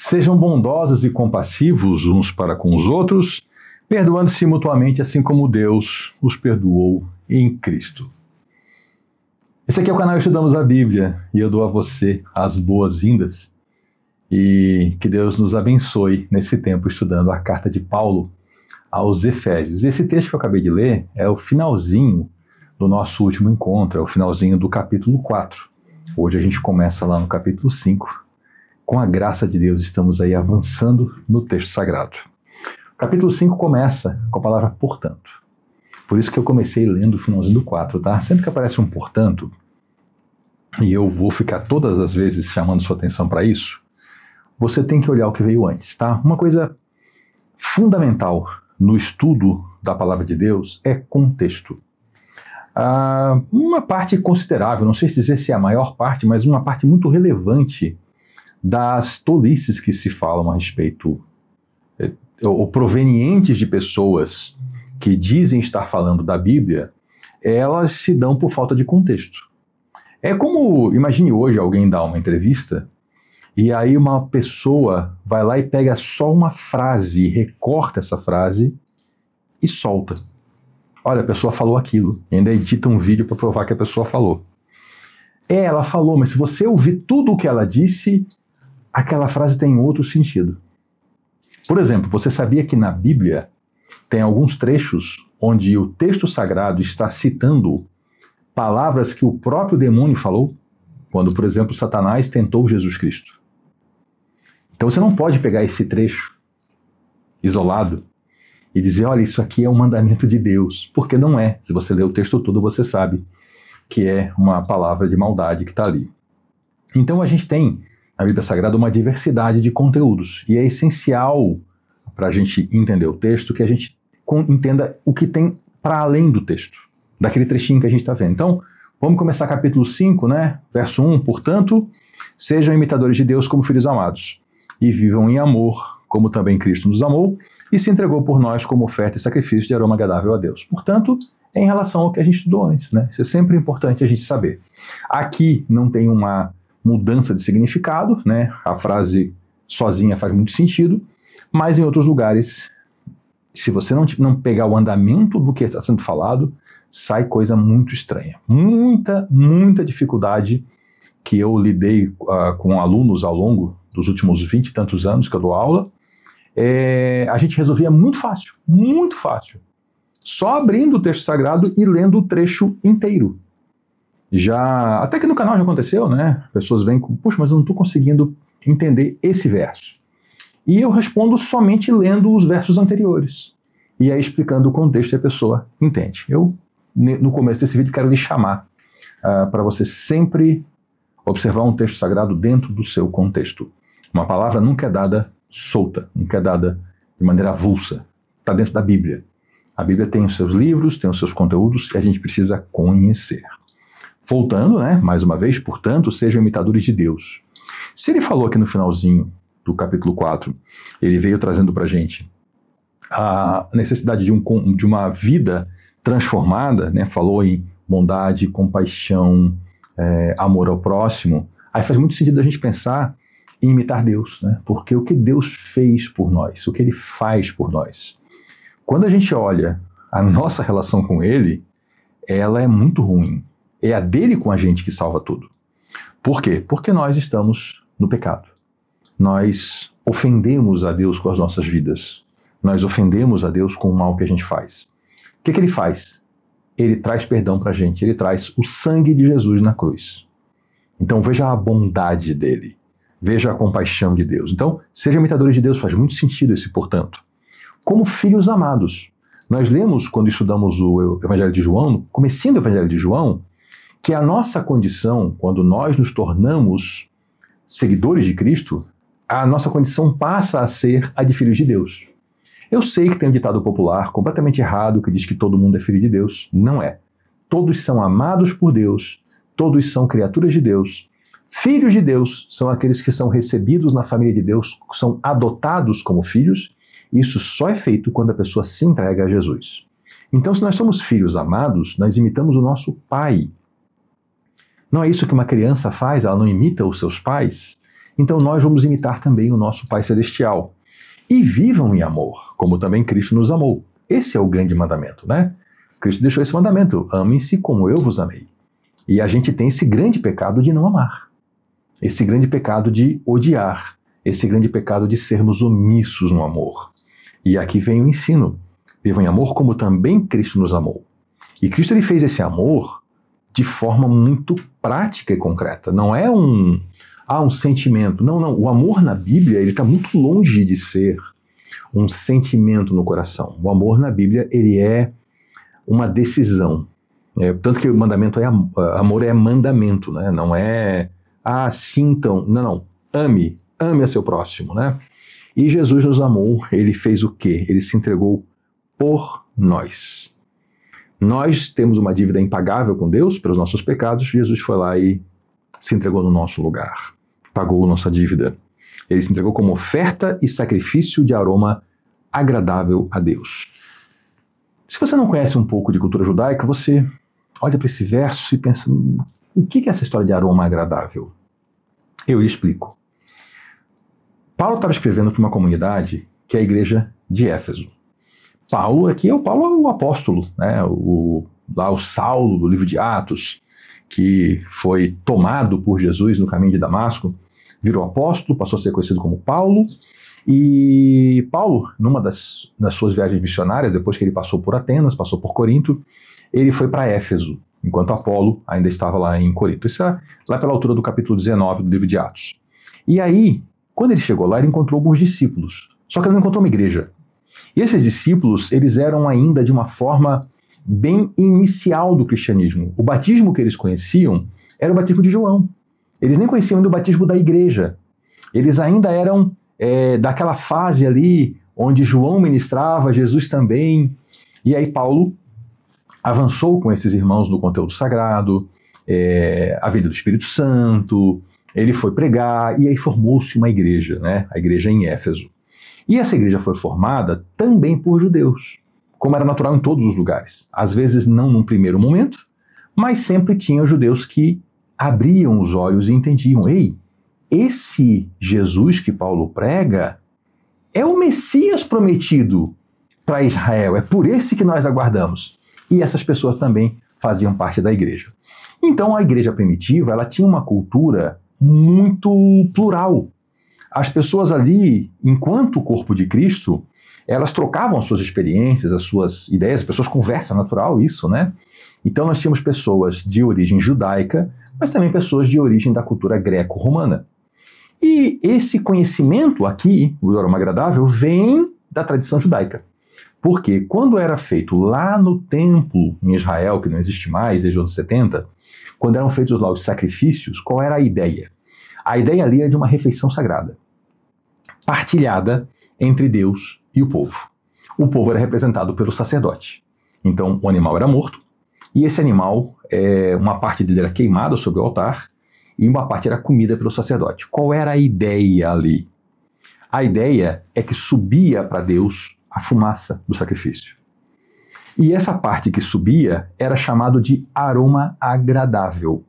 Sejam bondosos e compassivos uns para com os outros, perdoando-se mutuamente, assim como Deus os perdoou em Cristo. Esse aqui é o canal Estudamos a Bíblia e eu dou a você as boas-vindas e que Deus nos abençoe nesse tempo estudando a carta de Paulo aos Efésios. Esse texto que eu acabei de ler é o finalzinho do nosso último encontro, é o finalzinho do capítulo 4. Hoje a gente começa lá no capítulo 5. Com a graça de Deus, estamos aí avançando no texto sagrado. O capítulo 5 começa com a palavra portanto. Por isso que eu comecei lendo o finalzinho do 4, tá? Sempre que aparece um portanto, e eu vou ficar todas as vezes chamando sua atenção para isso, você tem que olhar o que veio antes, tá? Uma coisa fundamental no estudo da palavra de Deus é contexto. Uma parte considerável, não sei se dizer se é a maior parte, mas uma parte muito relevante das tolices que se falam a respeito, ou provenientes de pessoas que dizem estar falando da Bíblia, elas se dão por falta de contexto. É como, imagine hoje alguém dar uma entrevista e aí uma pessoa vai lá e pega só uma frase, recorta essa frase e solta. Olha, a pessoa falou aquilo, e ainda edita um vídeo para provar que a pessoa falou. Ela falou, mas se você ouvir tudo o que ela disse, aquela frase tem outro sentido. Por exemplo, você sabia que na Bíblia tem alguns trechos onde o texto sagrado está citando palavras que o próprio demônio falou? Quando, por exemplo, Satanás tentou Jesus Cristo. Então você não pode pegar esse trecho isolado e dizer, olha, isso aqui é um mandamento de Deus. Porque não é. Se você ler o texto todo, você sabe que é uma palavra de maldade que está ali. Então a gente tem na Bíblia Sagrada uma diversidade de conteúdos. E é essencial para a gente entender o texto que a gente entenda o que tem para além do texto, daquele trechinho que a gente está vendo. Então, vamos começar capítulo 5, né? Verso 1. Portanto, sejam imitadores de Deus como filhos amados, e vivam em amor, como também Cristo nos amou, e se entregou por nós como oferta e sacrifício de aroma agradável a Deus. Portanto, em relação ao que a gente estudou antes, né? Isso é sempre importante a gente saber. Aqui não tem uma mudança de significado, né? A frase sozinha faz muito sentido, mas em outros lugares, se você não pegar o andamento do que está sendo falado, sai coisa muito estranha. Muita dificuldade que eu lidei com alunos ao longo dos últimos 20 e tantos anos que eu dou aula, a gente resolvia muito fácil, só abrindo o texto sagrado e lendo o trecho inteiro. Até que no canal já aconteceu, né? Pessoas vêm com, puxa, mas eu não estou conseguindo entender esse verso. E eu respondo somente lendo os versos anteriores. E aí explicando o contexto e a pessoa entende. Eu, no começo desse vídeo, quero lhe chamar para você sempre observar um texto sagrado dentro do seu contexto. Uma palavra nunca é dada solta, nunca é dada de maneira avulsa. Está dentro da Bíblia. A Bíblia tem os seus livros, tem os seus conteúdos e a gente precisa conhecer. Voltando, né, mais uma vez, portanto, sejam imitadores de Deus. Se ele falou aqui no finalzinho do capítulo 4, ele veio trazendo para a gente a necessidade de uma vida transformada, né, falou em bondade, compaixão, amor ao próximo, aí faz muito sentido a gente pensar em imitar Deus, né, porque o que Deus fez por nós, o que Ele faz por nós. Quando a gente olha a nossa relação com Ele, ela é muito ruim. É a dele com a gente que salva tudo. Por quê? Porque nós estamos no pecado. Nós ofendemos a Deus com as nossas vidas. Nós ofendemos a Deus com o mal que a gente faz. O que Ele faz? Ele traz perdão para a gente. Ele traz o sangue de Jesus na cruz. Então veja a bondade dele. Veja a compaixão de Deus. Então, sejam imitadores de Deus. Faz muito sentido esse portanto. Como filhos amados. Nós lemos, quando estudamos o Evangelho de João, no comecinho do Evangelho de João, que a nossa condição, quando nós nos tornamos seguidores de Cristo, a nossa condição passa a ser a de filhos de Deus. Eu sei que tem um ditado popular completamente errado que diz que todo mundo é filho de Deus. Não é. Todos são amados por Deus, todos são criaturas de Deus. Filhos de Deus são aqueles que são recebidos na família de Deus, são adotados como filhos. Isso só é feito quando a pessoa se entrega a Jesus. Então, se nós somos filhos amados, nós imitamos o nosso Pai. Não é isso que uma criança faz? Ela não imita os seus pais? então nós vamos imitar também o nosso Pai Celestial. E vivam em amor, como também Cristo nos amou. Esse é o grande mandamento, né? Cristo deixou esse mandamento: amem-se como eu vos amei. E a gente tem esse grande pecado de não amar, esse grande pecado de odiar, esse grande pecado de sermos omissos no amor. E aqui vem o ensino: vivam em amor como também Cristo nos amou. E Cristo, ele fez esse amor de forma muito prática e concreta. Não é um sentimento. Não. O amor na Bíblia, ele está muito longe de ser um sentimento no coração. O amor na Bíblia, ele é uma decisão. Tanto que o mandamento amor é mandamento, né? Não é, sintam. Não. Ame a seu próximo, né? E Jesus nos amou, ele fez o quê? Ele se entregou por nós. Nós temos uma dívida impagável com Deus pelos nossos pecados. Jesus foi lá e se entregou no nosso lugar, pagou nossa dívida. Ele se entregou como oferta e sacrifício de aroma agradável a Deus. Se você não conhece um pouco de cultura judaica, você olha para esse verso e pensa: o que é essa história de aroma agradável? Eu lhe explico. Paulo estava escrevendo para uma comunidade que é a igreja de Éfeso. Paulo é o apóstolo, né? O Saulo do livro de Atos, que foi tomado por Jesus no caminho de Damasco, virou apóstolo, passou a ser conhecido como Paulo. E Paulo, numa das suas viagens missionárias, depois que ele passou por Atenas, passou por Corinto, ele foi para Éfeso, enquanto Apolo ainda estava lá em Corinto. Isso é lá pela altura do capítulo 19 do livro de Atos. E aí, quando ele chegou lá, ele encontrou alguns discípulos. Só que ele não encontrou uma igreja. E esses discípulos, eles eram ainda de uma forma bem inicial do cristianismo. O batismo que eles conheciam era o batismo de João. Eles nem conheciam ainda o batismo da igreja. Eles ainda eram daquela fase ali onde João ministrava, Jesus também. E aí Paulo avançou com esses irmãos no conteúdo sagrado, a vida do Espírito Santo. Ele foi pregar e aí formou-se uma igreja, né? A igreja em Éfeso. E essa igreja foi formada também por judeus, como era natural em todos os lugares. Às vezes não num primeiro momento, mas sempre tinham judeus que abriam os olhos e entendiam: ei, esse Jesus que Paulo prega é o Messias prometido para Israel, é por esse que nós aguardamos. E essas pessoas também faziam parte da igreja. Então a igreja primitiva, ela tinha uma cultura muito plural. As pessoas ali, enquanto o corpo de Cristo, elas trocavam as suas experiências, as suas ideias, as pessoas conversam, é natural isso, né? Então nós tínhamos pessoas de origem judaica, mas também pessoas de origem da cultura greco-romana. E esse conhecimento aqui, o aroma agradável, vem da tradição judaica. Porque quando era feito lá no templo em Israel, que não existe mais desde os anos 70, quando eram feitos lá os sacrifícios, qual era a ideia? A ideia ali era de uma refeição sagrada, partilhada entre Deus e o povo. O povo era representado pelo sacerdote. Então o animal era morto, e esse animal, uma parte dele era queimada sobre o altar, e uma parte era comida pelo sacerdote. Qual era a ideia ali? A ideia é que subia para Deus a fumaça do sacrifício. E essa parte que subia era chamado de aroma agradável.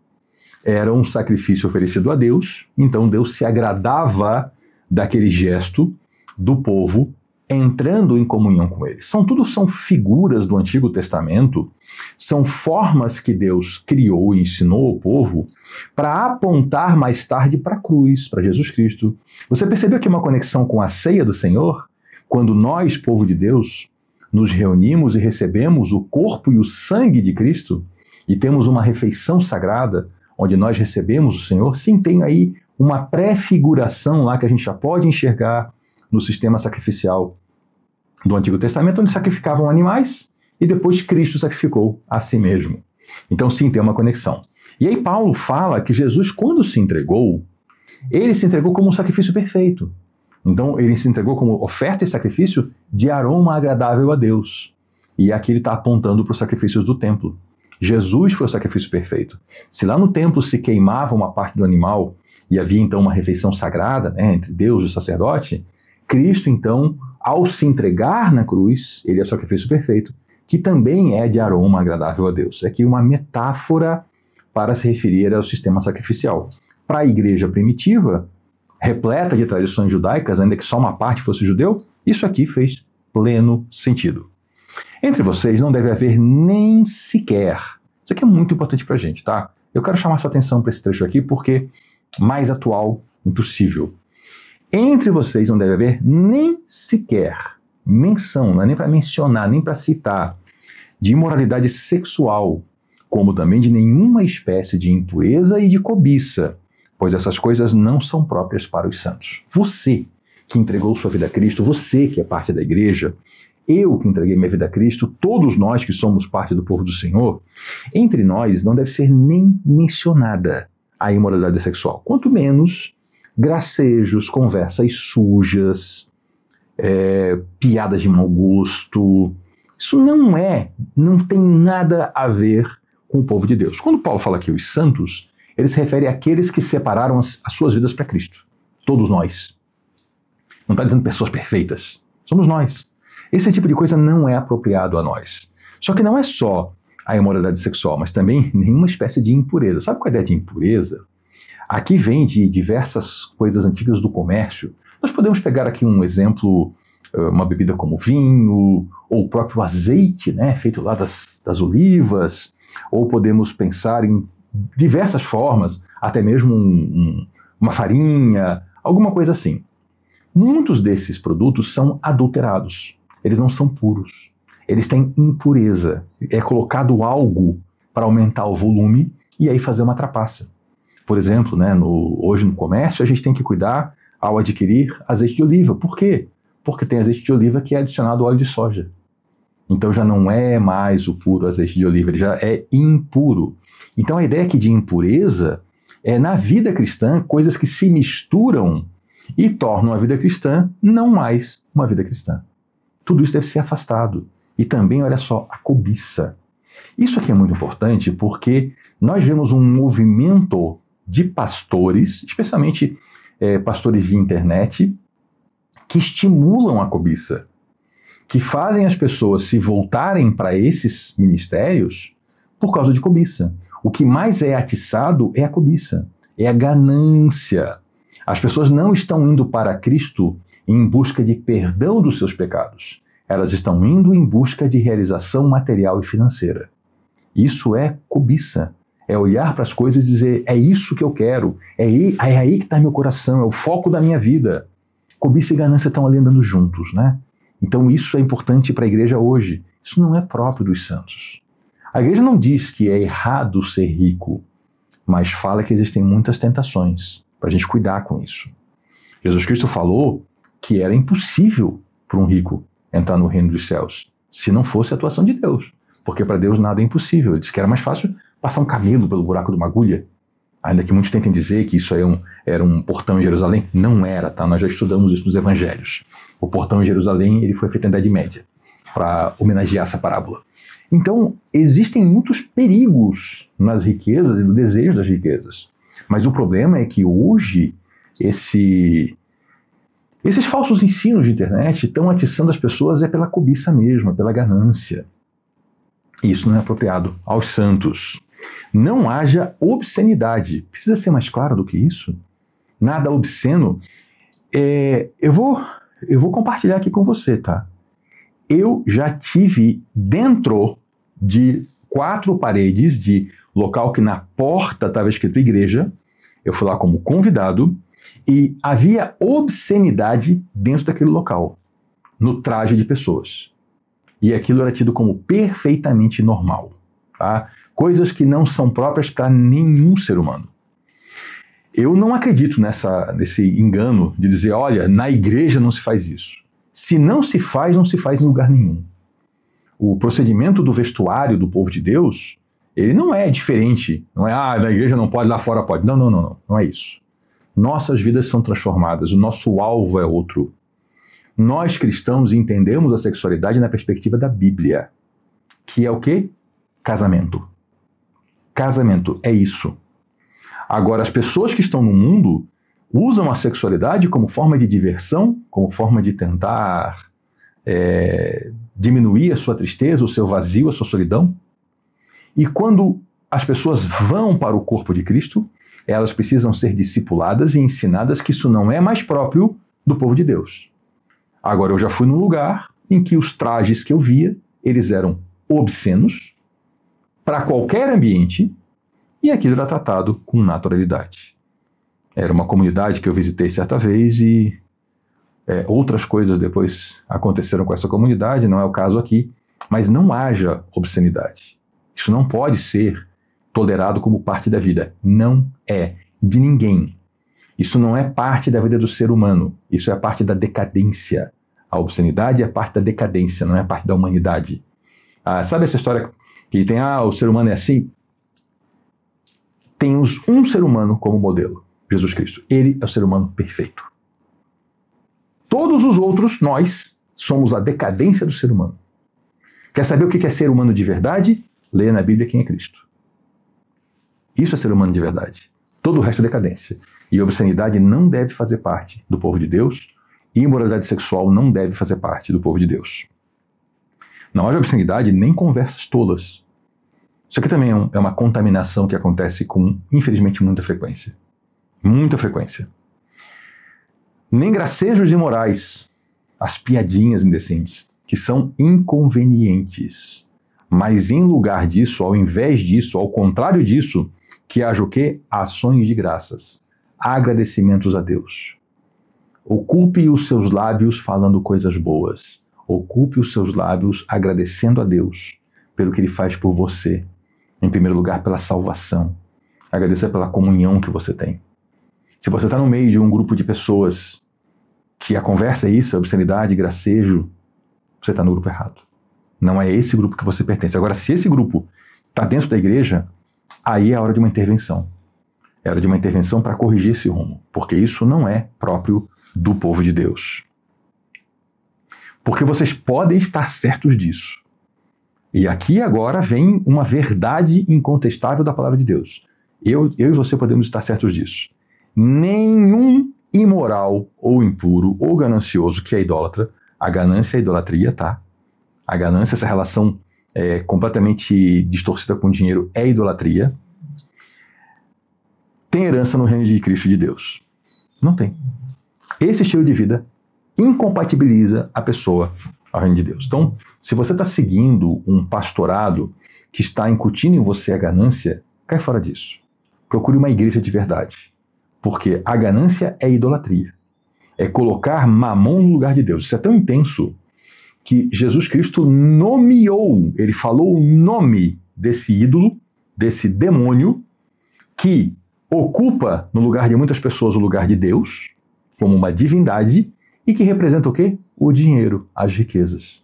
Era um sacrifício oferecido a Deus, então Deus se agradava daquele gesto do povo entrando em comunhão com ele. Tudo são figuras do Antigo Testamento, são formas que Deus criou e ensinou ao povo para apontar mais tarde para a cruz, para Jesus Cristo. Você percebeu que uma conexão com a ceia do Senhor? Quando nós, povo de Deus, nos reunimos e recebemos o corpo e o sangue de Cristo e temos uma refeição sagrada onde nós recebemos o Senhor, sim, tem aí uma pré-figuração lá que a gente já pode enxergar no sistema sacrificial do Antigo Testamento, onde sacrificavam animais e depois Cristo sacrificou a si mesmo. Então, sim, tem uma conexão. E aí Paulo fala que Jesus, quando se entregou, ele se entregou como um sacrifício perfeito. Então, ele se entregou como oferta e sacrifício de aroma agradável a Deus. E aqui ele está apontando para os sacrifícios do templo. Jesus foi o sacrifício perfeito. Se lá no templo se queimava uma parte do animal e havia então uma refeição sagrada, né, entre Deus e o sacerdote, Cristo, então, ao se entregar na cruz, ele é o sacrifício perfeito, que também é de aroma agradável a Deus. É aqui uma metáfora para se referir ao sistema sacrificial. Para a igreja primitiva, repleta de tradições judaicas, ainda que só uma parte fosse judeu, isso aqui fez pleno sentido. Entre vocês não deve haver nem sequer. Isso aqui é muito importante para a gente, tá? Eu quero chamar sua atenção para esse trecho aqui porque mais atual impossível. Entre vocês não deve haver nem sequer menção, não é nem para mencionar, nem para citar, de imoralidade sexual, como também de nenhuma espécie de impureza e de cobiça, pois essas coisas não são próprias para os santos. Você que entregou sua vida a Cristo, você que é parte da igreja, eu que entreguei minha vida a Cristo, todos nós que somos parte do povo do Senhor, entre nós não deve ser nem mencionada a imoralidade sexual, quanto menos gracejos, conversas sujas, piadas de mau gosto. Isso não tem nada a ver com o povo de Deus. Quando Paulo fala aqui os santos, ele se refere àqueles que separaram as suas vidas para Cristo. Todos nós. Não está dizendo pessoas perfeitas. Somos nós. Esse tipo de coisa não é apropriado a nós. Só que não é só a imoralidade sexual, mas também nenhuma espécie de impureza. Sabe qual é a ideia de impureza? Aqui vem de diversas coisas antigas do comércio. Nós podemos pegar aqui um exemplo, uma bebida como vinho, ou o próprio azeite, né, feito lá das olivas, ou podemos pensar em diversas formas, até mesmo uma farinha, alguma coisa assim. Muitos desses produtos são adulterados. Eles não são puros. Eles têm impureza. É colocado algo para aumentar o volume e aí fazer uma trapaça. Por exemplo, né, hoje no comércio a gente tem que cuidar ao adquirir azeite de oliva. Por quê? Porque tem azeite de oliva que é adicionado ao óleo de soja. Então já não é mais o puro azeite de oliva, ele já é impuro. Então a ideia aqui de impureza é, na vida cristã, coisas que se misturam e tornam a vida cristã não mais uma vida cristã. Tudo isso deve ser afastado. E também, olha só, a cobiça. Isso aqui é muito importante porque nós vemos um movimento de pastores, especialmente pastores de internet, que estimulam a cobiça, que fazem as pessoas se voltarem para esses ministérios por causa de cobiça. O que mais é atiçado é a cobiça, é a ganância. As pessoas não estão indo para Cristo em busca de perdão dos seus pecados. Elas estão indo em busca de realização material e financeira. Isso é cobiça. É olhar para as coisas e dizer, é isso que eu quero, é aí que está meu coração, é o foco da minha vida. Cobiça e ganância estão ali andando juntos, né? Então isso é importante para a igreja hoje. Isso não é próprio dos santos. A igreja não diz que é errado ser rico, mas fala que existem muitas tentações para a gente cuidar com isso. Jesus Cristo falou que era impossível para um rico entrar no reino dos céus, se não fosse a atuação de Deus. Porque para Deus nada é impossível. Ele disse que era mais fácil passar um camelo pelo buraco de uma agulha. Ainda que muitos tentem dizer que isso aí era um portão em Jerusalém. Não era, tá? Nós já estudamos isso nos evangelhos. O portão em Jerusalém ele foi feito na Idade Média, para homenagear essa parábola. Então, existem muitos perigos nas riquezas e no desejo das riquezas. Mas o problema é que hoje, esses falsos ensinos de internet estão atiçando as pessoas pela cobiça mesmo, pela ganância. Isso não é apropriado aos santos. Não haja obscenidade. Precisa ser mais claro do que isso? Nada obsceno. Eu vou compartilhar aqui com você, tá? Eu já tive dentro de 4 paredes de local que na porta estava escrito igreja. Eu fui lá como convidado e havia obscenidade dentro daquele local, no traje de pessoas. E aquilo era tido como perfeitamente normal, tá? Coisas que não são próprias para nenhum ser humano. Eu não acredito nesse engano de dizer, olha, na igreja não se faz isso. Se não se faz, não se faz em lugar nenhum. O procedimento do vestuário do povo de Deus, ele não é diferente. Não é, na igreja não pode, lá fora pode. Não. Não é isso. Nossas vidas são transformadas. O nosso alvo é outro. Nós cristãos entendemos a sexualidade na perspectiva da Bíblia. Que é o quê? Casamento. Casamento é isso. Agora, as pessoas que estão no mundo usam a sexualidade como forma de diversão, como forma de tentar diminuir a sua tristeza, o seu vazio, a sua solidão. E quando as pessoas vão para o corpo de Cristo, elas precisam ser discipuladas e ensinadas que isso não é mais próprio do povo de Deus. Agora, eu já fui num lugar em que os trajes que eu via, eles eram obscenos para qualquer ambiente e aquilo era tratado com naturalidade. Era uma comunidade que eu visitei certa vez e outras coisas depois aconteceram com essa comunidade, não é o caso aqui, mas não haja obscenidade. Isso não pode ser tolerado como parte da vida. Não é de ninguém. Isso não é parte da vida do ser humano. Isso é parte da decadência. A obscenidade é parte da decadência, não é parte da humanidade. Sabe essa história que tem, o ser humano é assim? Temos um ser humano como modelo, Jesus Cristo. Ele é o ser humano perfeito. Todos os outros, nós, somos a decadência do ser humano. Quer saber o que é ser humano de verdade? Leia na Bíblia quem é Cristo. Isso é ser humano de verdade. Todo o resto é decadência. E a obscenidade não deve fazer parte do povo de Deus. E imoralidade sexual não deve fazer parte do povo de Deus. Não haja obscenidade nem conversas tolas. Isso aqui também é uma contaminação que acontece com, infelizmente, muita frequência. Muita frequência. Nem gracejos imorais, as piadinhas indecentes, que são inconvenientes. Mas em lugar disso, ao invés disso, ao contrário disso, que haja o quê? Ações de graças, agradecimentos a Deus. Ocupe os seus lábios falando coisas boas. Ocupe os seus lábios agradecendo a Deus pelo que Ele faz por você. Em primeiro lugar, pela salvação. Agradeça pela comunhão que você tem. Se você está no meio de um grupo de pessoas que a conversa é isso, é obscenidade, gracejo, você está no grupo errado. Não é esse grupo que você pertence. Agora, se esse grupo está dentro da igreja, aí é a hora de uma intervenção. É hora de uma intervenção para corrigir esse rumo, porque isso não é próprio do povo de Deus. Porque vocês podem estar certos disso. E aqui agora vem uma verdade incontestável da palavra de Deus. Eu e você podemos estar certos disso. Nenhum imoral ou impuro ou ganancioso que é idólatra, a ganância é a idolatria, tá? A ganância, essa relação completamente distorcida com o dinheiro, é idolatria. Tem herança no reino de Cristo de Deus? Não tem. Esse estilo de vida incompatibiliza a pessoa ao reino de Deus. Então, se você está seguindo um pastorado que está incutindo em você a ganância, cai fora disso. Procure uma igreja de verdade. Porque a ganância é idolatria. É colocar mamon no lugar de Deus. Isso é tão intenso que Jesus Cristo nomeou, ele falou o nome desse ídolo, desse demônio, que ocupa no lugar de muitas pessoas o lugar de Deus, como uma divindade, e que representa o quê? O dinheiro, as riquezas.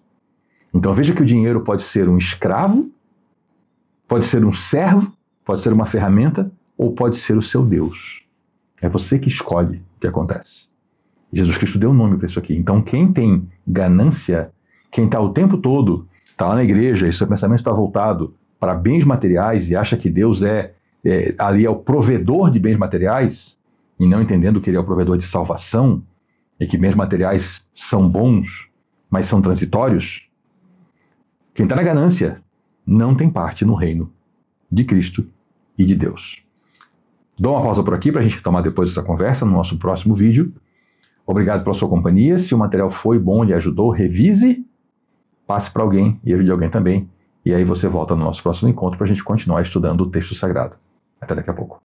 Então veja que o dinheiro pode ser um escravo, pode ser um servo, pode ser uma ferramenta, ou pode ser o seu Deus. É você que escolhe o que acontece. Jesus Cristo deu nome para isso aqui. Então quem tem ganância, quem está o tempo todo, está lá na igreja e seu pensamento está voltado para bens materiais e acha que Deus ali é o provedor de bens materiais, e não entendendo que Ele é o provedor de salvação, e que bens materiais são bons, mas são transitórios, quem está na ganância não tem parte no reino de Cristo e de Deus. Dou uma pausa por aqui para a gente tomar depois essa conversa no nosso próximo vídeo. Obrigado pela sua companhia. Se o material foi bom e ajudou, revise, passe para alguém e ajude alguém também. E aí você volta no nosso próximo encontro para a gente continuar estudando o texto sagrado. Até daqui a pouco.